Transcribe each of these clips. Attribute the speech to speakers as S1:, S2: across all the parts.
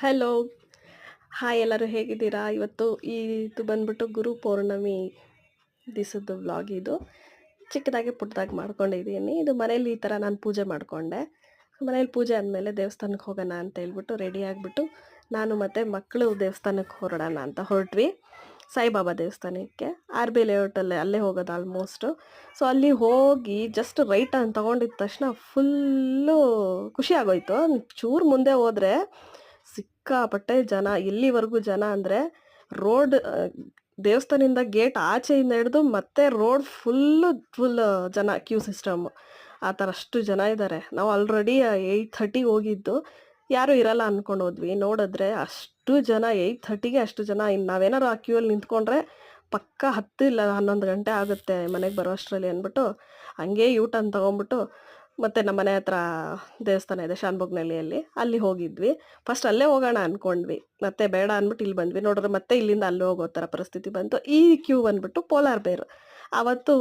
S1: Hello. Hi ಎಲ್ಲರೂ ಹೇಗಿದ್ದೀರಾ? ಇದು ಬಂದ್ಬಿಟ್ಟು ಗುರು ಪೌರ್ಣಮಿ ದಿವಸದ್ದು ವ್ಲಾಗ್ ಇದು. ಚಿಕ್ಕದಾಗಿ ಪುಟ್ಟದಾಗಿ ಮಾಡ್ಕೊಂಡಿದ್ದೀನಿ. ಇದು ಮನೇಲಿ ಈ ಥರ ನಾನು ಪೂಜೆ ಮಾಡಿಕೊಂಡೆ. ಮನೇಲಿ ಪೂಜೆ ಆದಮೇಲೆ ದೇವಸ್ಥಾನಕ್ಕೆ ಹೋಗೋಣ ಅಂತ ಹೇಳ್ಬಿಟ್ಟು ರೆಡಿ ಆಗಿಬಿಟ್ಟು ನಾನು ಮತ್ತು ಮಕ್ಕಳು ದೇವಸ್ಥಾನಕ್ಕೆ ಹೊರಡೋಣ ಅಂತ ಹೊರಟ್ವಿ. ಸಾಯಿಬಾಬಾ ದೇವಸ್ಥಾನಕ್ಕೆ ಆರ್ ಬಿ ಲೇಔಟಲ್ಲೇ ಅಲ್ಲೇ ಹೋಗೋದು ಆಲ್ಮೋಸ್ಟು. ಸೊ ಅಲ್ಲಿ ಹೋಗಿ ಜಸ್ಟ್ ರೈಟ್ ಅಂತ ತೊಗೊಂಡಿದ್ದ ತಕ್ಷಣ ಫುಲ್ಲು ಖುಷಿ ಆಗೋಯ್ತು. ಚೂರು ಮುಂದೆ ಹೋದರೆ ಸಿಕ್ಕಾಪಟ್ಟೆ ಜನ. ಎಲ್ಲಿವರೆಗೂ ಜನ ಅಂದರೆ ರೋಡ್ ದೇವಸ್ಥಾನದಿಂದ ಗೇಟ್ ಆಚೆಯಿಂದ ಹಿಡಿದು ಮತ್ತೆ ರೋಡ್ ಫುಲ್ ಜನ, ಕ್ಯೂ ಸಿಸ್ಟಮ್ಮು ಆ ಥರ ಅಷ್ಟು ಜನ ಇದ್ದಾರೆ. ನಾವು ಆಲ್ರೆಡಿ 8:30 ಹೋಗಿದ್ದು, ಯಾರೂ ಇರಲ್ಲ ಅಂದ್ಕೊಂಡು ಹೋದ್ವಿ. ನೋಡಿದ್ರೆ ಅಷ್ಟು ಜನ, 8:30ಗೆ ಅಷ್ಟು ಜನ. ಇನ್ನು ನಾವೇನಾರು ಆ ಕ್ಯೂ ಅಲ್ಲಿ ನಿಂತ್ಕೊಂಡ್ರೆ ಪಕ್ಕ 10 ಇಲ್ಲ 11 ಗಂಟೆ ಆಗುತ್ತೆ ಮನೆಗೆ ಬರೋ ಅಷ್ಟರಲ್ಲಿ ಅಂದ್ಬಿಟ್ಟು ಹಂಗೆ ಯೂ ಟರ್ನ್ ತೊಗೊಂಬಿಟ್ಟು ಮತ್ತು ನಮ್ಮ ಮನೆ ಹತ್ರ ದೇವಸ್ಥಾನ ಇದೆ ಶಾನ್ಭೋಗ್ನಹಳ್ಳಿಯಲ್ಲಿ, ಅಲ್ಲಿ ಹೋಗಿದ್ವಿ. ಫಸ್ಟ್ ಅಲ್ಲೇ ಹೋಗೋಣ ಅಂದ್ಕೊಂಡ್ವಿ, ಮತ್ತೆ ಬೇಡ ಅಂದ್ಬಿಟ್ಟು ಇಲ್ಲಿ ಬಂದ್ವಿ. ನೋಡಿದ್ರೆ ಮತ್ತೆ ಇಲ್ಲಿಂದ ಅಲ್ಲಿ ಹೋಗೋ ಥರ ಪರಿಸ್ಥಿತಿ ಬಂತು. ಈ ಕ್ಯೂ ಬಂದ್ಬಿಟ್ಟು ಪೋಲಾರ್ ಬೇರ್ ಆವತ್ತು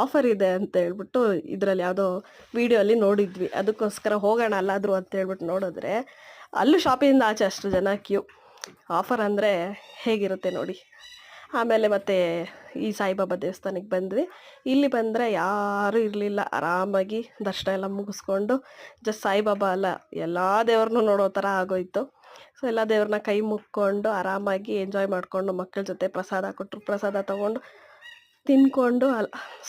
S1: ಆಫರ್ ಇದೆ ಅಂತ ಹೇಳ್ಬಿಟ್ಟು ಇದರಲ್ಲಿ ಯಾವುದೋ ವೀಡಿಯೋ ನೋಡಿದ್ವಿ. ಅದಕ್ಕೋಸ್ಕರ ಹೋಗೋಣ ಅಲ್ಲಾದರೂ ಅಂತ ಹೇಳ್ಬಿಟ್ಟು ನೋಡಿದ್ರೆ ಅಲ್ಲೂ ಶಾಪಿಂದ ಆಚೆ ಅಷ್ಟು ಜನ ಕ್ಯೂ. ಆಫರ್ ಅಂದರೆ ಹೇಗಿರುತ್ತೆ ನೋಡಿ. ಆಮೇಲೆ ಮತ್ತೆ ಈ ಸಾಯಿಬಾಬಾ ದೇವಸ್ಥಾನಕ್ಕೆ ಬಂದ್ವಿ. ಇಲ್ಲಿ ಬಂದರೆ ಯಾರೂ ಇರಲಿಲ್ಲ. ಆರಾಮಾಗಿ ದರ್ಶನ ಎಲ್ಲ ಮುಗಿಸ್ಕೊಂಡು ಜಸ್ಟ್ ಸಾಯಿಬಾಬಾ ಅಲ್ಲ, ಎಲ್ಲ ದೇವ್ರನ್ನೂ ನೋಡೋ ಥರ ಆಗೋಯ್ತು. ಸೊ ಎಲ್ಲ ದೇವ್ರನ್ನ ಕೈ ಮುಕ್ಕೊಂಡು ಆರಾಮಾಗಿ ಎಂಜಾಯ್ ಮಾಡಿಕೊಂಡು ಮಕ್ಕಳ ಜೊತೆ ಪ್ರಸಾದ ಕೊಟ್ಟರು, ಪ್ರಸಾದ ತೊಗೊಂಡು ತಿನ್ಕೊಂಡು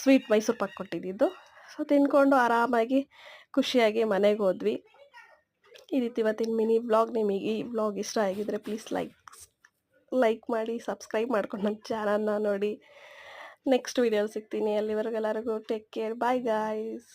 S1: ಸ್ವೀಟ್ ಮೈಸೂರು ಪಾಕ್ ಕೊಟ್ಟಿದ್ದು. ಸೊ ತಿನ್ಕೊಂಡು ಆರಾಮಾಗಿ ಖುಷಿಯಾಗಿ ಮನೆಗೆ ಹೋದ್ವಿ. ಇದಿತ್ತು ಇವತ್ತಿನ ಮಿನಿ ವ್ಲಾಗ್. ನಿಮಗೆ ಈ ವ್ಲಾಗ್ ಇಷ್ಟ ಆಗಿದ್ರೆ ಪ್ಲೀಸ್ ಲೈಕ್ ಮಾಡಿ, ಸಬ್ಸ್ಕ್ರೈಬ್ ಮಾಡ್ಕೊಂಡು ನನ್ನ ಚಾನಲ್ನ ನೋಡಿ. ನೆಕ್ಸ್ಟ್ ವೀಡಿಯೋಲಿ ಸಿಗ್ತೀನಿ. ಅಲ್ಲಿವರೆಗೂ ಎಲ್ಲರಿಗೂ ಟೇಕ್ ಕೇರ್. Bye guys.